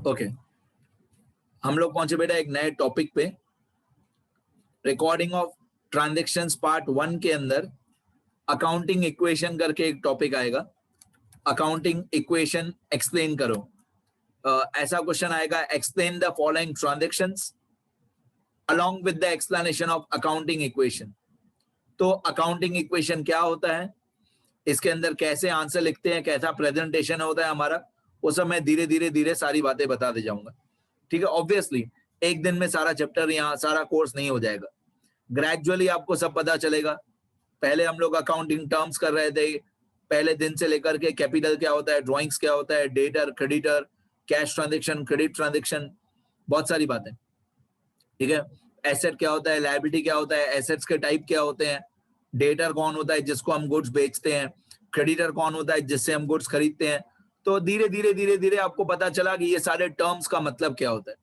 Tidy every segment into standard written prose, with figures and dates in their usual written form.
Okay, हम लोग पहुंचे बेटा एक नए टॉपिक पे। रिकॉर्डिंग ऑफ ट्रांजैक्शंस पार्ट 1 के अंदर अकाउंटिंग इक्वेशन करके एक टॉपिक आएगा। अकाउंटिंग इक्वेशन एक्सप्लेन करो। ऐसा क्वेश्चन आएगा, explain the following transactions along with the explanation of accounting equation. तो अकाउंटिंग इक्वेशन क्या होता है, इसके अंदर कैसे आंसर लिखते हैं, कैसा प्रेजेंटेशन होता है हमारा, वो सब मैं धीरे धीरे सारी बातें बता दे जाऊंगा। ठीक है, ऑब्वियसली एक दिन में सारा चैप्टर यहाँ सारा कोर्स नहीं हो जाएगा, ग्रेजुअली आपको सब पता चलेगा। पहले हम लोग अकाउंटिंग टर्म्स कर रहे थे, पहले दिन से लेकर के कैपिटल क्या होता है, ड्राइंग्स क्या होता है, debtor, creditor, cash transaction, credit transaction, बहुत सारी बातें। ठीक है, एसेट क्या होता है, लायबिलिटी क्या होता है, एसेट्स के टाइप क्या होते हैं, डेटर कौन होता है जिसको हम गुड्स बेचते हैं, क्रेडिटर कौन होता है जिससे हम गुड्स खरीदते हैं। तो धीरे धीरे आपको पता चला कि ये सारे टर्म्स का मतलब क्या होता है।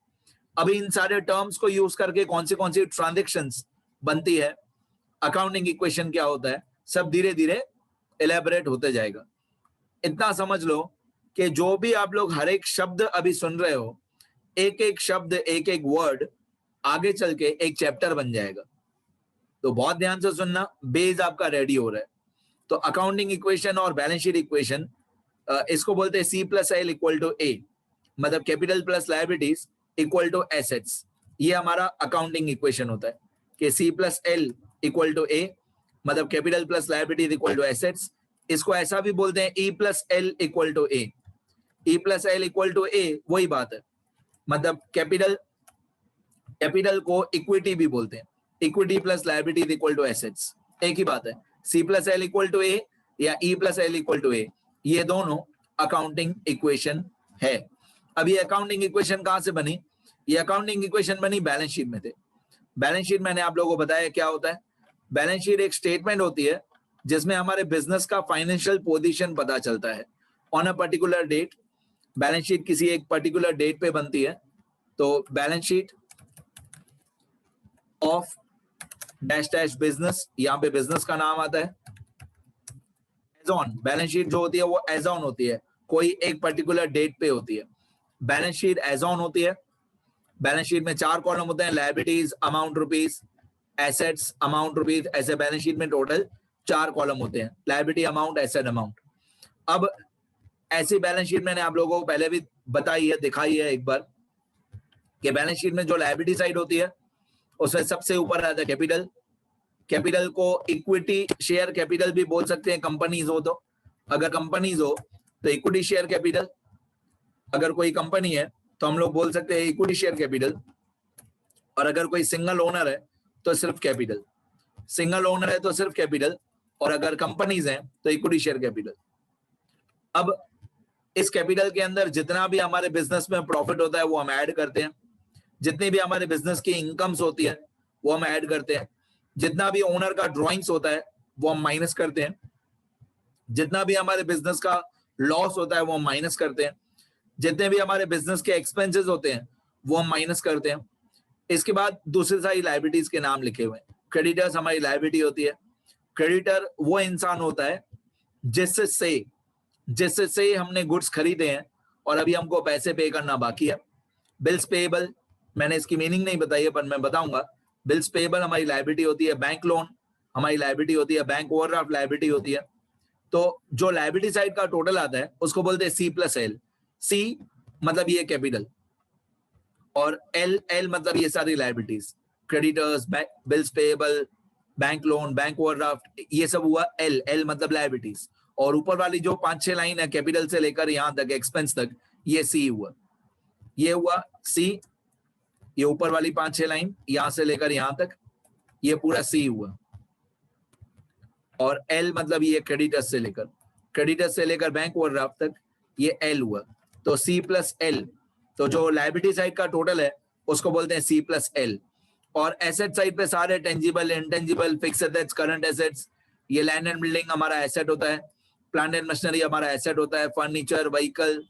अभी इन सारे टर्म्स को यूज करके कौन सी ट्रांजैक्शंस बनती है, अकाउंटिंग इक्वेशन क्या होता है, सब धीरे धीरे एलैबोरेट होते जाएगा। इतना समझ लो कि जो भी आप लोग हर एक शब्द अभी सुन रहे हो, एक एक शब्द, एक एक वर्ड आगे चल के एक चैप्टर बन जाएगा। तो बहुत ध्यान से सुनना, बेस आपका रेडी हो रहा है। तो अकाउंटिंग इक्वेशन और बैलेंस शीट इक्वेशन, इसको बोलते हैं C plus L equal to A, मतलब capital plus liabilities equal to assets. ये हमारा अकाउंटिंग इक्वेशन होता है कि C plus L equal to A, मतलब capital plus liabilities equal to assets. इसको ऐसा भी बोलते हैं E plus L equal to A. E plus L equal to A वही बात है, मतलब कैपिटल को इक्विटी भी बोलते हैं, equity plus liabilities equal to assets, एक ही बात है। C plus L equal to A या E plus L equal to A, ये दोनों अकाउंटिंग इक्वेशन है। अब ये अकाउंटिंग इक्वेशन कहां से बनी? ये अकाउंटिंग इक्वेशन बनी बैलेंस शीट में थे। बैलेंस शीट मैंने आप लोगों को बताया क्या होता है। बैलेंस शीट एक स्टेटमेंट होती है जिसमें हमारे बिजनेस का फाइनेंशियल पोजीशन पता चलता है on a particular date. Balance sheet किसी एक पर्टिकुलर डेट पे बनती है, तो balance sheet of dash dash business, यहाँ पे बिजनेस का नाम आता है। एज ऑन बैलेंस शीट जो होती है वो एज ऑन होती है, कोई एक पर्टिकुलर डेट पे होती है। बैलेंस शीट एज ऑन होती है। बैलेंस शीट में 4 कॉलम होते हैं, liabilities amount rupees, assets amount rupees, ऐसे बैलेंस शीट में टोटल 4 कॉलम होते हैं, लायबिलिटी अमाउंट, एसेट अमाउंट। अब ऐसी बैलेंस शीट मैंने आप लोगों को पहले भी बताई है, दिखाई है एक बार, कि बैलेंस शीट में जो लायबिलिटी साइड होती है उसमें सबसे ऊपर आता है कैपिटल। कैपिटल को इक्विटी शेयर कैपिटल भी बोल सकते हैं, कंपनीज हो तो। अगर कंपनीज हो तो इक्विटी शेयर कैपिटल, अगर कोई कंपनी है तो हम लोग बोल सकते हैं इक्विटी शेयर कैपिटल, और अगर कोई सिंगल ओनर है तो सिर्फ कैपिटल। सिंगल ओनर है तो सिर्फ कैपिटल, और अगर कंपनीज हैं तो इक्विटी शेयर कैपिटल। अब इस कैपिटल के अंदर जितना भी हमारे बिजनेस में प्रॉफिट होता है वो हम ऐड करते हैं, जितनी भी हमारे बिजनेस की इनकम्स होती है वो हम ऐड करते हैं, जितना भी ओनर का ड्रॉइंग्स होता है वो हम माइनस करते हैं, जितना भी हमारे बिजनेस का लॉस होता है वो हम माइनस करते हैं, जितने भी हमारे बिजनेस के एक्सपेंसेस होते हैं वो हम माइनस करते हैं। इसके बाद दूसरी सारी लायबिलिटीज के नाम लिखे हुए हैं। क्रेडिटर्स हमारी लायबिलिटी होती है। क्रेडिटर वो इंसान होता है जिससे हमने गुड्स खरीदे हैं और अभी हमको पैसे पे करना बाकी है। बिल्स पेएबल, मैंने इसकी मीनिंग नहीं बताई है पर मैं बताऊंगा। बिल्स पेएबल हमारी लायबिलिटी होती है। बैंक लोन हमारी लायबिलिटी होती है। बैंक ओवरड्राफ्ट लायबिलिटी होती है। तो जो लायबिलिटी साइड का टोटल आता है उसको बोलते हैं C प्लस एल। C मतलब ये कैपिटल, और एल मतलब ये सारी liabilities, creditors, bills payable, bank loan, bank overdraft, ये सब हुआ एल मतलब लायबिलिटीज। और ऊपर वाली जो 5-6 लाइन है कैपिटल से लेकर यहां तक एक्सपेंस तक, ये C हुआ। ये हुआ C, ये ऊपर वाली 5-6 लाइन यहां से लेकर यहां तक, ये पूरा C हुआ। और L मतलब ये क्रेडिटर्स से लेकर बैंक ओवरड्राफ्ट तक, ये L हुआ। तो C प्लस एल, तो जो लायबिलिटी साइड का टोटल है उसको बोलते हैं C प्लस एल। और एसेट साइड पे सारे tangible, intangible, fix assets, current assets, ये लैंड एंड बिल्डिंग हमारा एसेट होता है, प्लांट एंड मशीनरी हमारा एसेट होता है, फर्नीचर, व्हीकल,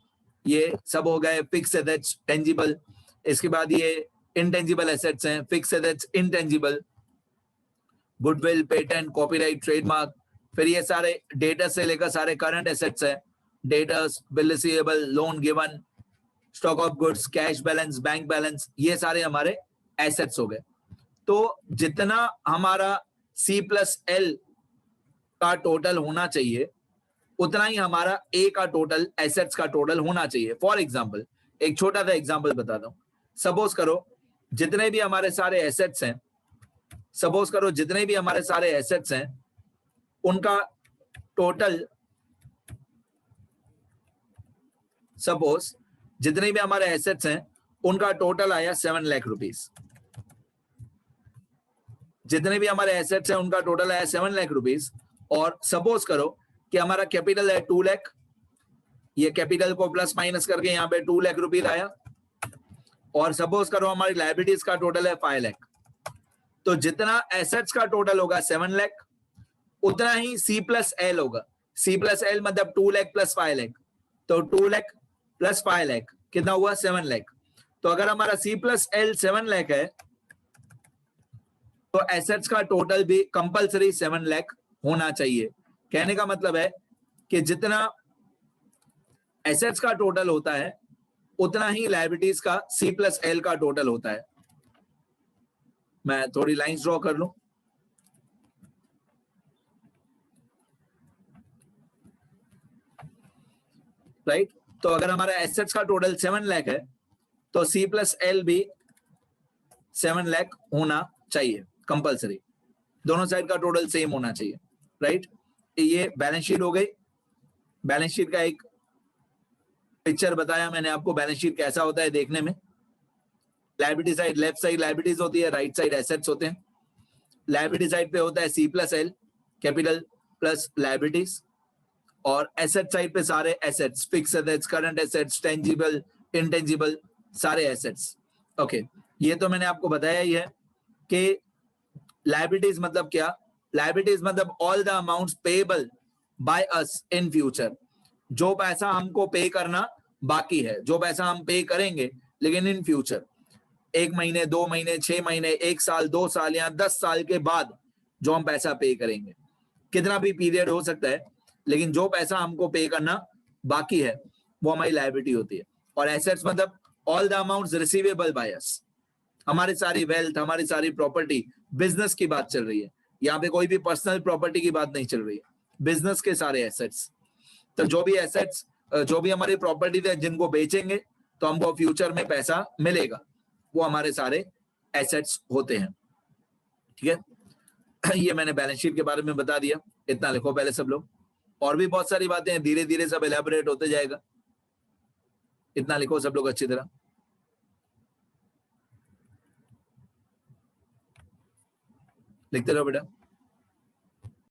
ये सब हो गए फिक्स एसेट्स टेंजिबल। इसके बाद ये इंटेंजिबल एसेट्स हैं, fix assets, intangible, goodwill, patent, copyright, trademark. फिर ये सारे डेटा से लेकर सारे करंट एसेट्स हैं, debtors, bill receivable, loan given, stock of goods, cash balance, bank balance, ये सारे हमारे एसेट्स हो गए। तो जितना हमारा C+L का टोटल होना चाहिए उतना ही हमारा A का टोटल, एसेट्स का टोटल होना चाहिए। फॉर एग्जाम्पल, एक छोटा सा एग्जाम्पल बताता हूं। सपोज करो जितने भी हमारे सारे एसेट्स हैं, उनका टोटल, सपोज जितने भी हमारे एसेट्स हैं उनका टोटल आया 7 लाख रुपीस। जितने भी हमारे एसेट्स हैं उनका टोटल आया 7 लाख रुपीस। और सपोज करो कि हमारा कैपिटल है 2 लाख, ये कैपिटल को प्लस माइनस करके यहाँ पे 2 लाख रुपीस आया। और सपोज करो हमारी लायबिलिटीज का टोटल है 5 लाख। तो जितना एसेट्स का टोटल होगा 7 लाख, उतना ही C+L होगा। C+L मतलब 2 लाख प्लस 5 लाख, तो 2 लाख प्लस 5 लाख कितना हुआ? 7 लाख। तो अगर हमारा C+L 7 लाख है तो एसेट्स का टोटल भी कंपलसरी 7 लाख होना चाहिए। कहने का मतलब है कि जितना एसेट्स का टोटल होता है उतना ही लायबिलिटीज का C+L का टोटल होता है। मैं थोड़ी लाइंस ड्रॉ कर लूं। राइट, तो अगर हमारा एसेट्स का टोटल 7 लाख है तो C+L भी 7 लाख होना चाहिए कंपलसरी। दोनों साइड का टोटल सेम होना चाहिए। राइट, ये बैलेंस शीट हो गई। बैलेंस शीट का एक पिक्चर बताया मैंने आपको, बैलेंस शीट कैसा होता है देखने में। Liability side, left side liabilities होती है, राइट साइड एसेट्स होते हैं। लायबिलिटी साइड पे होता है C+L, कैपिटल प्लस लायबिलिटीज, और एसेट साइड पे सारे assets, fix assets, current assets, tangible, intangible, सारे एसेट्स। ओके, ये तो मैंने आपको बताया ही है कि लायबिलिटीज मतलब क्या। लायबिलिटीज मतलब all the amounts payable by us in future. जो पैसा हमको पे करना बाकी है, जो पैसा हम पे करेंगे लेकिन इन फ्यूचर, 1 महीने, 2 महीने, 6 महीने, 1 साल, 2 साल या 10 साल के बाद जो हम पैसा पे करेंगे, कितना भी पीरियड हो सकता है, लेकिन जो पैसा हमको पे करना बाकी है वो हमारी लायबिलिटी होती है। और एसेट्स मतलब all the amounts receivable by us. हमारी सारी वेल्थ, हमारी सारी प्रॉपर्टी, बिजनेस की बात चल रही है यहाँ पे, कोई भी पर्सनल प्रॉपर्टी की बात नहीं चल रही है, बिजनेस के सारे एसेट्स। तो जो भी एसेट्स, जो भी हमारी प्रॉपर्टी है जिनको बेचेंगे तो हमको फ्यूचर में पैसा मिलेगा, वो हमारे सारे एसेट्स होते हैं। ठीक है, ये मैंने बैलेंस शीट के बारे में बता दिया। इतना लिखो पहले सब लोग, और भी बहुत सारी बातें हैं, धीरे धीरे सब एलैबोरेट होते जाएगा। इतना लिखो सब लोग अच्छी तरह। लिखते रहो बेटा।